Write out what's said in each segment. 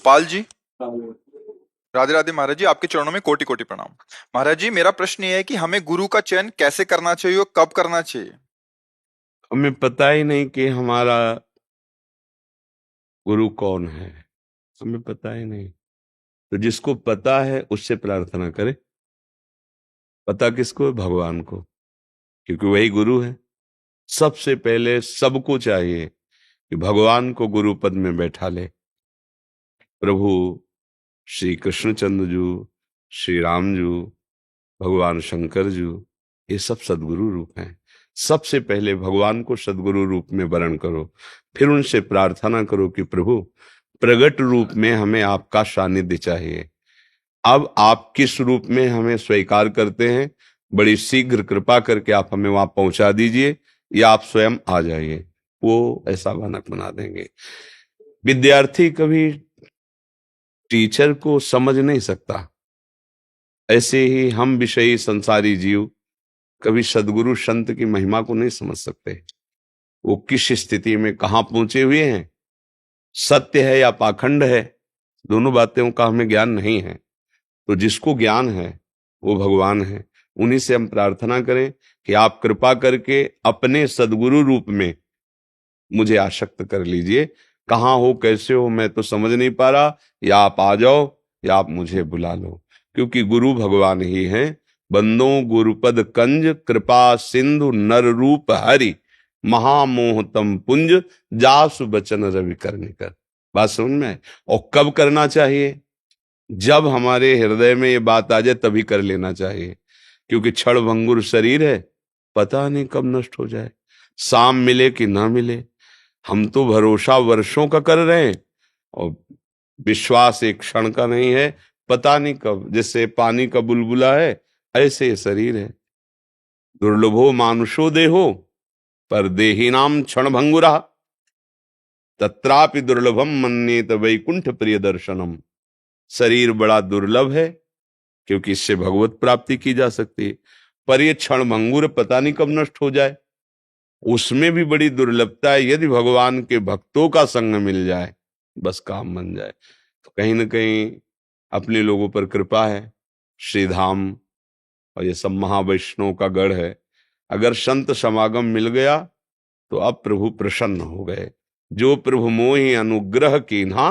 गोपाल जी। राधे राधे महाराज जी, आपके चरणों में कोटि कोटि प्रणाम। महाराज जी, मेरा प्रश्न ये है कि हमें गुरु का चयन कैसे करना चाहिए और कब करना चाहिए। हमें पता ही नहीं कि हमारा गुरु कौन है। हमें पता ही नहीं। तो जिसको पता है उससे प्रार्थना करे। पता किसको है? भगवान को, क्योंकि वही गुरु है। सबसे पहले सबको चाहिए कि भगवान को गुरु पद में बैठा ले। प्रभु श्री कृष्णचंद्र जी, श्री राम जी, भगवान शंकर जी, ये सब सदगुरु रूप हैं। सबसे पहले भगवान को सदगुरु रूप में वरण करो, फिर उनसे प्रार्थना करो कि प्रभु प्रगट रूप में हमें आपका सानिध्य चाहिए। अब आप किस रूप में हमें स्वीकार करते हैं, बड़ी शीघ्र कृपा करके आप हमें वहां पहुंचा दीजिए, या आप स्वयं आ जाइए। वो ऐसा बनक बना देंगे। विद्यार्थी कभी टीचर को समझ नहीं सकता, ऐसे ही हम विषयी संसारी जीव कभी सदगुरु संत की महिमा को नहीं समझ सकते। वो किस स्थिति में कहाँ पहुंचे हुए हैं, सत्य है या पाखंड है, दोनों बातों का हमें ज्ञान नहीं है। तो जिसको ज्ञान है वो भगवान है। उन्हीं से हम प्रार्थना करें कि आप कृपा करके अपने सदगुरु रूप में मुझे आसक्त कर लीजिए। कहाँ हो, कैसे हो, मैं तो समझ नहीं पा रहा। या आप आ जाओ या आप मुझे बुला लो, क्योंकि गुरु भगवान ही हैं। बंदो गुरुपद कंज, कृपा सिंधु नर रूप हरि, महामोहतम पुंज, जासु बचन रवि कर। बात समझ में आए? और कब करना चाहिए? जब हमारे हृदय में ये बात आ जाए तभी कर लेना चाहिए, क्योंकि क्षण भंगुर शरीर है, पता नहीं कब नष्ट हो जाए, शाम मिले कि ना मिले। हम तो भरोसा वर्षों का कर रहे हैं और विश्वास एक क्षण का नहीं है। पता नहीं कब, जैसे पानी का बुलबुला है ऐसे ये शरीर है। दुर्लभो मानुषो देहो, पर देहिनाम क्षण भंगुरा, तत्रापि दुर्लभम मन्येत वैकुंठ प्रिय दर्शनम। शरीर बड़ा दुर्लभ है, क्योंकि इससे भगवत प्राप्ति की जा सकती है, पर यह क्षण भंगुर पता नहीं कब नष्ट हो जाए। उसमें भी बड़ी दुर्लभता है, यदि भगवान के भक्तों का संग मिल जाए, बस काम बन जाए। तो कहीं ना कहीं अपने लोगों पर कृपा है। श्रीधाम और ये सब महावैष्णव का गढ़ है। अगर संत समागम मिल गया तो अब प्रभु प्रसन्न हो गए। जो प्रभु मोहि अनुग्रह कीन्हा,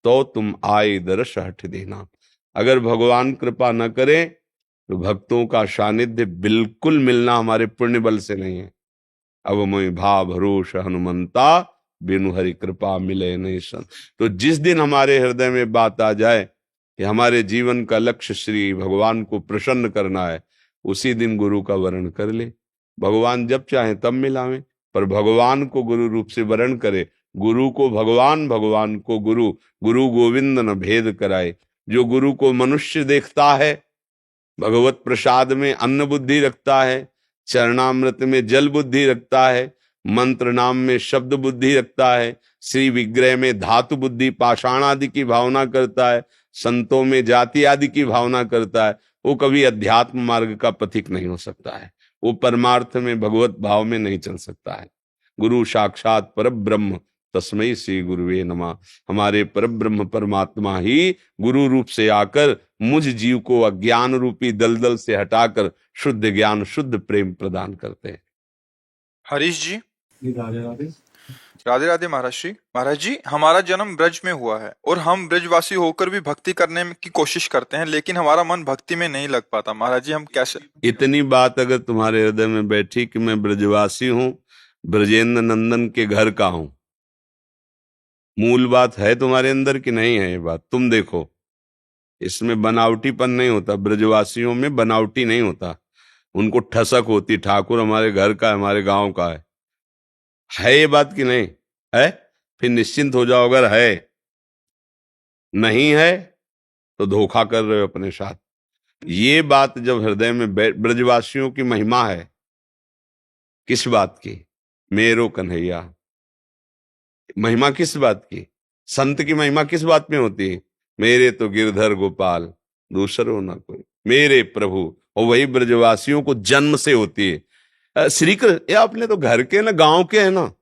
तो तुम आए दर्श हठ देना। अगर भगवान कृपा न करे तो भक्तों का सानिध्य बिल्कुल मिलना हमारे पुण्य बल से नहीं है। अब मोहि भाव भरोस हनुमंता, बिनु हरि कृपा मिले नहीं सन। तो जिस दिन हमारे हृदय में बात आ जाए कि हमारे जीवन का लक्ष्य श्री भगवान को प्रसन्न करना है, उसी दिन गुरु का वरण कर ले। भगवान जब चाहे तब मिलावे, पर भगवान को गुरु रूप से वरण करे। गुरु को भगवान, भगवान को गुरु, गुरु गोविंद न भेद कराए। जो गुरु को मनुष्य देखता है, भगवत प्रसाद में अन्न बुद्धि रखता है, चरणामृत में जल बुद्धि रखता है, मंत्र नाम में शब्द बुद्धि रखता है, श्री विग्रह में धातु बुद्धि पाषाण आदि की भावना करता है, संतों में जाति आदि की भावना करता है, वो कभी अध्यात्म मार्ग का पथिक नहीं हो सकता है। वो परमार्थ में भगवत भाव में नहीं चल सकता है। गुरु साक्षात परब्रह्म, तस्मै श्री गुरुवे नमः। हमारे परब्रह्म परमात्मा ही गुरु रूप से आकर मुझ जीव को अज्ञान रूपी दलदल से हटाकर शुद्ध ज्ञान, शुद्ध प्रेम प्रदान करते हैं। हरीश जी। राधे राधे। राधे राधे महाराज श्री। महाराज जी, हमारा जन्म ब्रज में हुआ है और हम ब्रजवासी होकर भी भक्ति करने की कोशिश करते हैं, लेकिन हमारा मन भक्ति में नहीं लग पाता। महाराज जी, हम कैसे। इतनी बात अगर तुम्हारे हृदय में बैठी कि मैं ब्रजवासी हूं, ब्रजेंद्र नंदन के घर का हूं, मूल बात है तुम्हारे अंदर कि नहीं है? ये बात तुम देखो, इसमें बनावटीपन नहीं होता। ब्रजवासियों में बनावटी नहीं होता, उनको ठसक होती, ठाकुर हमारे घर का है, हमारे गांव का है ये बात कि नहीं है? फिर निश्चिंत हो जाओ, अगर है, नहीं है तो धोखा कर रहे हो अपने साथ। ये बात जब हृदय में ब्रजवासियों की महिमा है, किस बात की? मेरो कन्हैया, महिमा किस बात की? संत की महिमा किस बात में होती है? मेरे तो गिरधर गोपाल, दूसरो ना कोई, मेरे प्रभु। और वही ब्रजवासियों को जन्म से होती है। श्री कृष्ण, ये अपने तो घर के ना, गांव के है ना,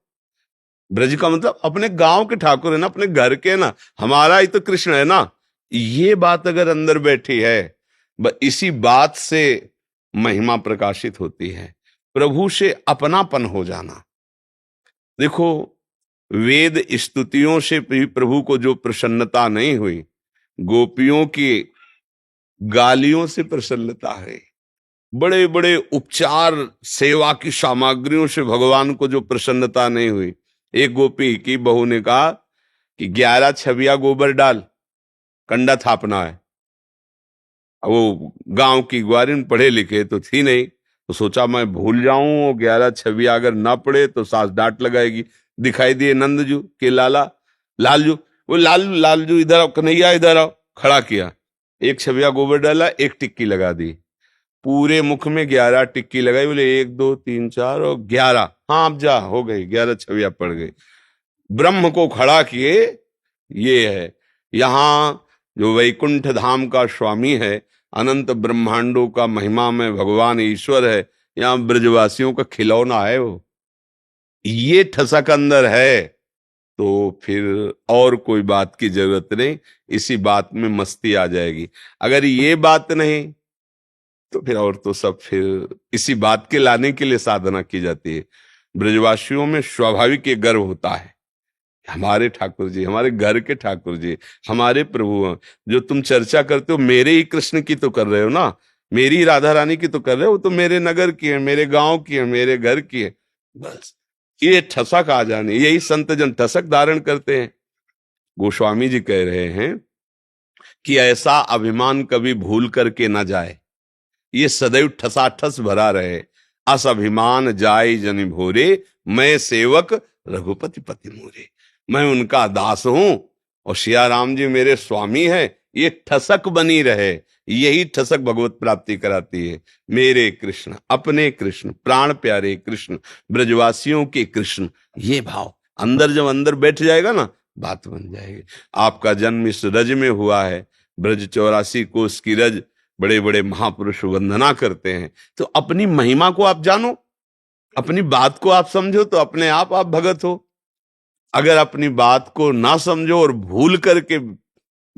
ब्रज का मतलब अपने गांव के ठाकुर है ना, अपने घर के ना, हमारा ही तो कृष्ण है ना। ये बात अगर अंदर बैठी है, इसी बात से महिमा प्रकाशित होती है, प्रभु से अपनापन हो जाना। देखो, वेद स्तुतियों से भी प्रभु को जो प्रसन्नता नहीं हुई, गोपियों की गालियों से प्रसन्नता है। बड़े बड़े उपचार सेवा की सामग्रियों से भगवान को जो प्रसन्नता नहीं हुई। एक गोपी की बहू ने कहा कि 11 छविया गोबर डाल, कंडा थापना है। अब वो गांव की ग्वारिन पढ़े लिखे तो थी नहीं, तो सोचा मैं भूल जाऊं, 11 छविया अगर ना पढ़े तो सास डांट लगाएगी। दिखाई दिए नंदजू के लाला, लालजू, वो लालू लालजू इधर आओ, कन्हैया इधर आओ, खड़ा किया। एक छविया गोबर डाला, एक टिक्की लगा दी, पूरे मुख में 11 टिक्की लगाई। बोले 1 2 3 4 और 11, हाँ अब जा, हो गई, 11 छविया पड़ गई। ब्रह्म को खड़ा किए। ये है यहाँ जो वैकुंठ धाम का स्वामी है, अनंत ब्रह्मांडों का महिमा में भगवान ईश्वर है, यहाँ ब्रजवासियों का खिलौना है वो। ये ठसक अंदर है तो फिर और कोई बात की जरूरत नहीं, इसी बात में मस्ती आ जाएगी। अगर ये बात नहीं तो फिर और तो सब फिर इसी बात के लाने के लिए साधना की जाती है। ब्रजवासियों में स्वाभाविक ये गर्व होता है, हमारे ठाकुर जी, हमारे घर के ठाकुर जी, हमारे प्रभु हैं। जो तुम चर्चा करते हो मेरे ही कृष्ण की तो कर रहे हो ना, मेरी राधा रानी की तो कर रहे हो, तो मेरे नगर की है, मेरे गांव की है, मेरे घर की है। बस ये ठसक आ जाने, यही संत जन ठसक धारण करते हैं। गोस्वामी जी कह रहे हैं कि ऐसा अभिमान कभी भूल करके ना जाए, ये सदैव ठसाठस भरा रहे। अस अभिमान जाय जनि भोरे, मैं सेवक रघुपति पति मोरे। मैं उनका दास हूं और सिया राम जी मेरे स्वामी हैं, ये ठसक बनी रहे। यही ठसक भगवत प्राप्ति कराती है। मेरे कृष्ण, अपने कृष्ण, प्राण प्यारे कृष्ण, ब्रजवासियों के कृष्ण, ये भाव अंदर जब अंदर बैठ जाएगा ना, बात बन जाएगी। आपका जन्म इस रज में हुआ है, ब्रज 84 कोस की रज, बड़े बड़े महापुरुष वंदना करते हैं। तो अपनी महिमा को आप जानो, अपनी बात को आप समझो, तो अपने आप भगत हो। अगर अपनी बात को ना समझो और भूल करके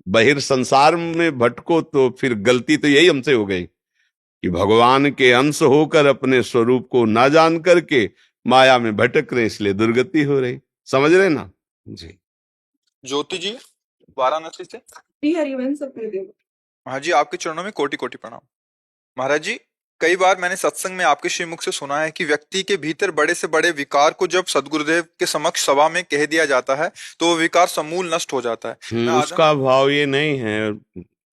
बहिर संसार में भटको, तो फिर गलती तो यही हमसे हो गई कि भगवान के अंश होकर अपने स्वरूप को ना जान करके माया में भटक रहे, इसलिए दुर्गति हो रही। समझ रहे ना जी। ज्योति जी वाराणसी से। हरिवंश सत्यदेव। हाँ जी, आपके चरणों में कोटि कोटि प्रणाम। महाराज जी, कई बार मैंने सत्संग में आपके श्रीमुख से सुना है कि व्यक्ति के भीतर बड़े से बड़े विकार को जब सदगुरुदेव के समक्ष सभा में कह दिया जाता है तो वो विकार समूल नष्ट हो जाता है। मैं उसका भाव ये नहीं है,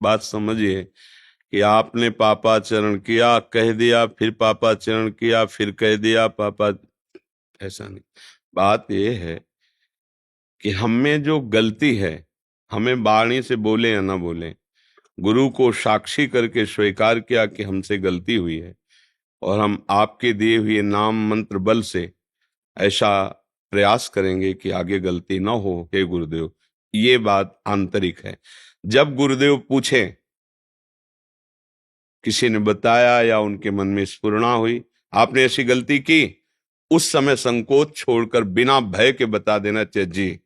बात समझिए कि आपने पापाचरण किया, कह दिया, फिर पापाचरण किया, फिर कह दिया पापा, ऐसा नहीं। बात ये है कि हम में जो गलती है, हमें वाणी से बोले या ना बोले, गुरु को साक्षी करके स्वीकार किया कि हमसे गलती हुई है, और हम आपके दिए हुए नाम मंत्र बल से ऐसा प्रयास करेंगे कि आगे गलती ना हो। हे गुरुदेव, ये बात आंतरिक है। जब गुरुदेव पूछे, किसी ने बताया या उनके मन में स्फुरणा हुई आपने ऐसी गलती की, उस समय संकोच छोड़कर बिना भय के बता देना चाहिए, जी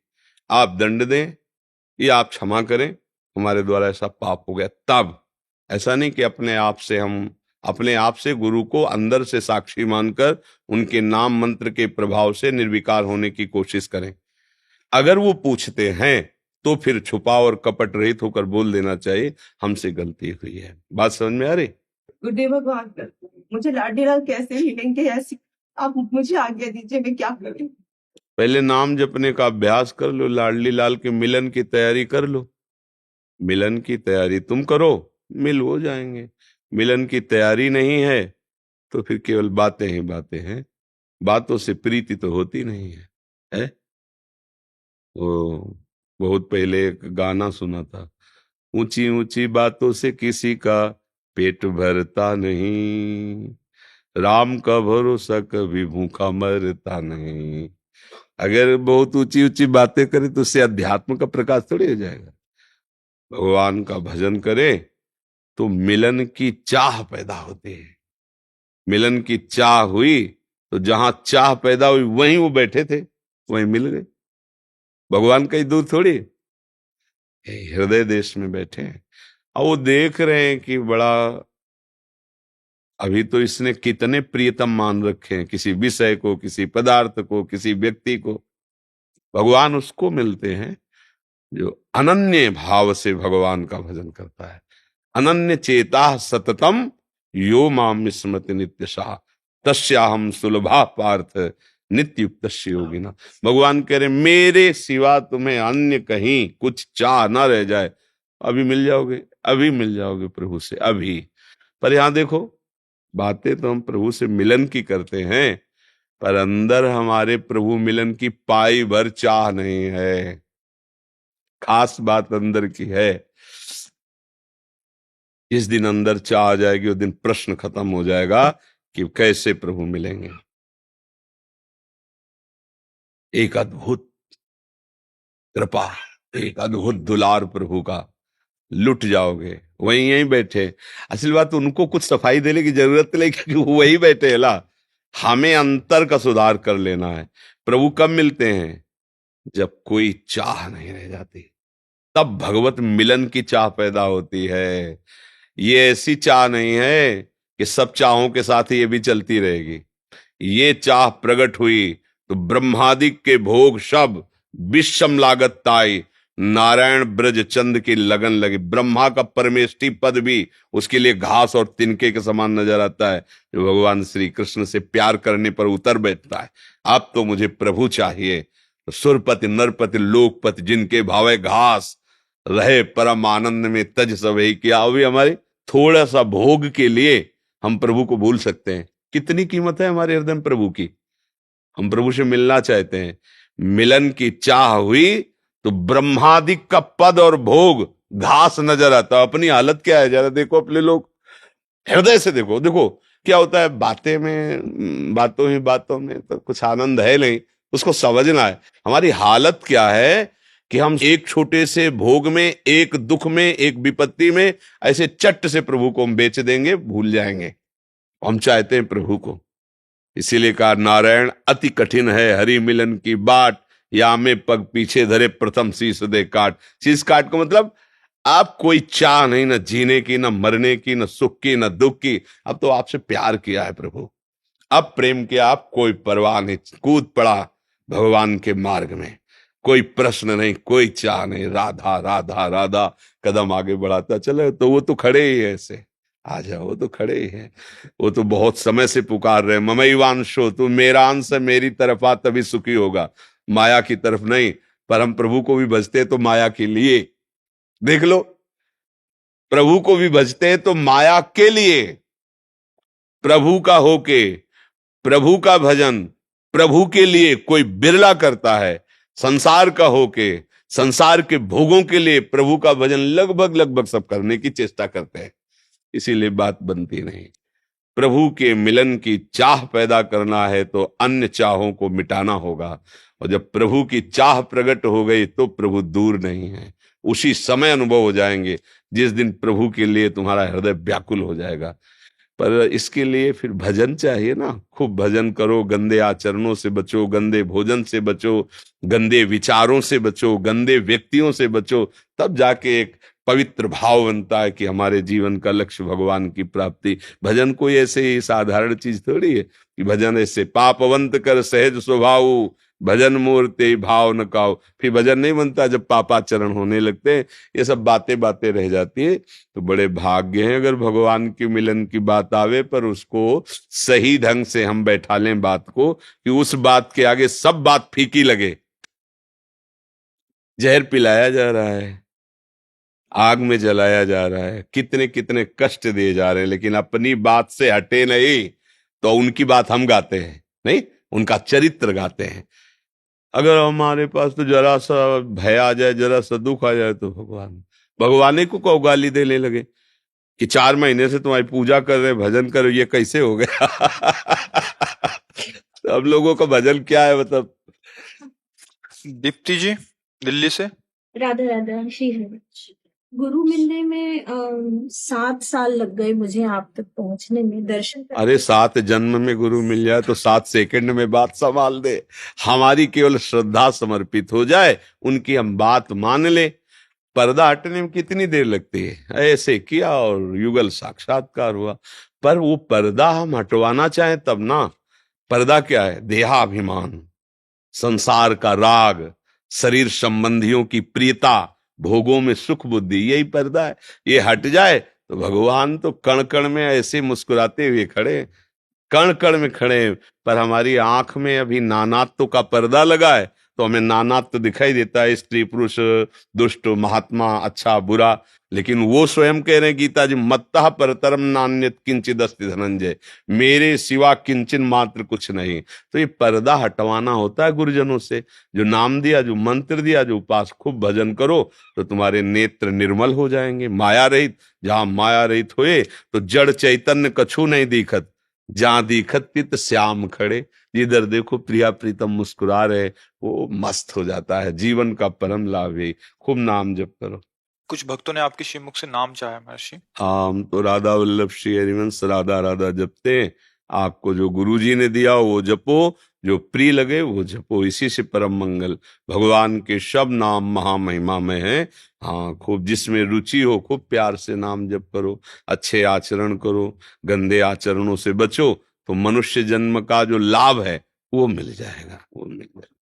आप दंड दें या आप क्षमा करें, हमारे द्वारा ऐसा पाप हो गया। तब ऐसा नहीं कि अपने आप से गुरु को अंदर से साक्षी मानकर उनके नाम मंत्र के प्रभाव से निर्विकार होने की कोशिश करें। अगर वो पूछते हैं तो फिर छुपा और कपट रहित होकर बोल देना चाहिए, हमसे गलती हुई है। बात समझ में आ रही? गुरुदेव भगवान, मुझे लाडी लाल कैसे मिलेंगे, ऐसी आप मुझे आज्ञा दीजिए, मैं क्या करूं? पहले नाम जपने का अभ्यास कर लो, लाडली लाल के मिलन की तैयारी कर लो। मिलन की तैयारी तुम करो, मिल हो जाएंगे। मिलन की तैयारी नहीं है तो फिर केवल बातें ही बातें हैं, बातों से प्रीति तो होती नहीं है। वो बहुत पहले एक गाना सुना था, ऊंची ऊंची बातों से किसी का पेट भरता नहीं, राम का भरोसा कभी भूखा मरता नहीं। अगर बहुत ऊंची ऊंची बातें करें तो उससे अध्यात्म का प्रकाश थोड़ी हो जाएगा। भगवान का भजन करें तो मिलन की चाह पैदा होती है। मिलन की चाह हुई तो जहां चाह पैदा हुई वहीं वो बैठे थे। वहीं मिल गए। भगवान कहीं दूर थोड़ी है, ये हृदय देश में बैठे हैं। और वो देख रहे हैं कि बड़ा, अभी तो इसने कितने प्रियतम मान रखे हैं, किसी विषय को, किसी पदार्थ को, किसी व्यक्ति को। भगवान उसको मिलते हैं जो अनन्य भाव से भगवान का भजन करता है। अनन्य चेता सततम यो माम विस्मृति नित्यशः तस्याहम सुलभा पार्थ नित्य युक्त योगिना। भगवान कह रहे मेरे सिवा तुम्हें अन्य कहीं कुछ चाह ना रह जाए, अभी मिल जाओगे, अभी मिल जाओगे प्रभु से, अभी। पर यहां देखो, बातें तो हम प्रभु से मिलन की करते हैं, पर अंदर हमारे प्रभु मिलन की पाई भर चाह नहीं है। खास बात अंदर की है। जिस दिन अंदर चाह आ जाएगी उस दिन प्रश्न खत्म हो जाएगा कि कैसे प्रभु मिलेंगे। एक अद्भुत कृपा, एक अद्भुत दुलार प्रभु का, लुट जाओगे। वहीं यहीं बैठे, असल बात उनको कुछ सफाई देने की जरूरत नहीं, क्योंकि वो वही बैठे है ना। हमें अंतर का सुधार कर लेना है। प्रभु कब मिलते हैं? जब कोई चाह नहीं रह जाती, तब भगवत मिलन की चाह पैदा होती है। ये ऐसी चाह नहीं है कि सब चाहों के साथ ही ये भी चलती रहेगी। ये चाह प्रकट हुई तो ब्रह्मादिक के भोग सब विषम लागत ताई, नारायण ब्रज चंद की लगन लगी। ब्रह्मा का परमेष्टि पद भी उसके लिए घास और तिनके के समान नजर आता है, जो भगवान श्री कृष्ण से प्यार करने पर उतर बैठता है। अब तो मुझे प्रभु चाहिए। तो सुरपति नरपति लोकपति जिनके भावे घास, रहे परम आनंद में तज सवही किया। अभी हमारे थोड़ा सा भोग के लिए हम प्रभु को भूल सकते हैं। कितनी कीमत है हमारे हृदय में प्रभु की। हम प्रभु से मिलना चाहते हैं, मिलन की चाह हुई तो ब्रह्मादिक का पद और भोग घास नजर आता। अपनी हालत क्या है जरा देखो, अपने लोग हृदय से देखो। देखो क्या होता है, बातें में, बातों ही बातों में तो कुछ आनंद है नहीं, उसको समझना है। हमारी हालत क्या है कि हम एक छोटे से भोग में, एक दुख में, एक विपत्ति में ऐसे चट से प्रभु को हम बेच देंगे, भूल जाएंगे। हम चाहते हैं प्रभु को। इसीलिए कहा नारायण अति कठिन है हरि मिलन की बाट, या में पग पीछे धरे प्रथम शीश दे काट। शीश काट को मतलब आप कोई चाह नहीं, न जीने की, न मरने की, न सुख की, न दुख की। अब तो आपसे प्यार किया है प्रभु, अब प्रेम किया, आप कोई परवाह नहीं, कूद पड़ा भगवान के मार्ग में। कोई प्रश्न नहीं, कोई चाह नहीं, राधा राधा राधा कदम आगे बढ़ाता चले। तो वो तो खड़े ही है ऐसे, आ जाओ, वो तो खड़े ही है। वो तो बहुत समय से पुकार रहे, ममैवांशो, तू मेरा अंश है, मेरी तरफ आ तभी सुखी होगा, माया की तरफ नहीं। पर हम प्रभु को भी भजते तो माया के लिए। देख लो, प्रभु को भी भजते तो माया के लिए। प्रभु का होके प्रभु का भजन प्रभु के लिए कोई बिरला करता है। संसार का होके संसार के भोगों के लिए प्रभु का भजन लगभग लगभग सब करने की चेष्टा करते हैं। इसीलिए बात बनती नहीं। प्रभु के मिलन की चाह पैदा करना है तो अन्य चाहों को मिटाना होगा। और जब प्रभु की चाह प्रकट हो गई तो प्रभु दूर नहीं है, उसी समय अनुभव हो जाएंगे जिस दिन प्रभु के लिए तुम्हारा हृदय व्याकुल हो जाएगा। पर इसके लिए फिर भजन चाहिए ना। खूब भजन करो, गंदे आचरणों से बचो, गंदे भोजन से बचो, गंदे विचारों से बचो, गंदे व्यक्तियों से बचो। तब जाके एक पवित्र भाव बनता है कि हमारे जीवन का लक्ष्य भगवान की प्राप्ति। भजन कोई ऐसे ही साधारण चीज थोड़ी है कि भजन ऐसे पापवंत कर सहज स्वभाव, भजन मूर्ति भाव न काओ। फिर भजन नहीं बनता जब पापाचरण होने लगते हैं। ये सब बातें बातें रह जाती है। तो बड़े भाग्य हैं अगर भगवान के मिलन की बात आवे, पर उसको सही ढंग से हम बैठा लें बात को, कि उस बात के आगे सब बात फीकी लगे। जहर पिलाया जा रहा है, आग में जलाया जा रहा है, कितने कितने कष्ट दिए जा रहे हैं, लेकिन अपनी बात से हटे नहीं। तो उनकी बात हम गाते हैं नहीं, उनका चरित्र गाते हैं। अगर हमारे पास तो जरा सा भय आ जाए, जरा सा दुख आ जाए, तो भगवान को गाली देने लगे कि 4 महीने से तुम्हारी पूजा कर रहे, भजन कर रहे, ये कैसे हो गया। तो हम लोगों का भजन क्या है मतलब। दीप्ति जी दिल्ली से। राधा राधा श्री हरि। गुरु मिलने में 7 साल लग गए मुझे आप तक पहुंचने में, दर्शन करने अरे में। 7 जन्म में गुरु मिल जाए तो 7 सेकंड में बात संभाल दे। हमारी केवल श्रद्धा समर्पित हो जाए, उनकी हम बात मान ले। पर्दा हटने में कितनी देर लगती है, ऐसे किया और युगल साक्षात्कार हुआ। पर वो पर्दा हम हटवाना चाहें तब ना। पर्दा क्या है? देहाभिमान, संसार का राग, शरीर संबंधियों की प्रियता, भोगों में सुख बुद्धि, यही पर्दा है। ये हट जाए तो भगवान तो कण कण में ऐसे मुस्कुराते हुए खड़े हैं, कण कण में खड़े हैं। पर हमारी आंख में अभी नानात्व का पर्दा लगा है, तो हमें नानात्व दिखाई देता है, स्त्री पुरुष, दुष्ट महात्मा, अच्छा बुरा। लेकिन वो स्वयं कह रहे हैं गीता जी, मत्तः परतरम नान्यत किंचिद अस्ति धनंजय, मेरे सिवा किंचन मात्र कुछ नहीं। तो ये पर्दा हटवाना होता है गुरुजनों से। जो नाम दिया, जो मंत्र दिया, जो उपास, खूब भजन करो तो तुम्हारे नेत्र निर्मल हो जाएंगे, माया रहित। जहां माया रहित हुए तो जड़ चैतन्य कछु नहीं दिखत, जहां दिखत चित श्याम खड़े। जिधर देखो प्रिया प्रीतम मुस्कुरा रहे, वो मस्त हो जाता है। जीवन का परम लाभ है। खूब नाम जप करो। कुछ भक्तों ने आपके श्रीमुख से नाम चाहा महर्षि। हम तो राधा वल्लभ श्री हरिवंश राधा राधा जपते हैं। आपको जो गुरु जी ने दिया वो जपो, जो प्रिय लगे वो जपो, इसी से परम मंगल। भगवान के सब नाम महामहिमा में है। हाँ, खूब जिसमें रुचि हो खूब प्यार से नाम जप करो, अच्छे आचरण करो, गंदे आचरणों से बचो, तो मनुष्य जन्म का जो लाभ है वो मिल जाएगा, वो मिल जाएगा।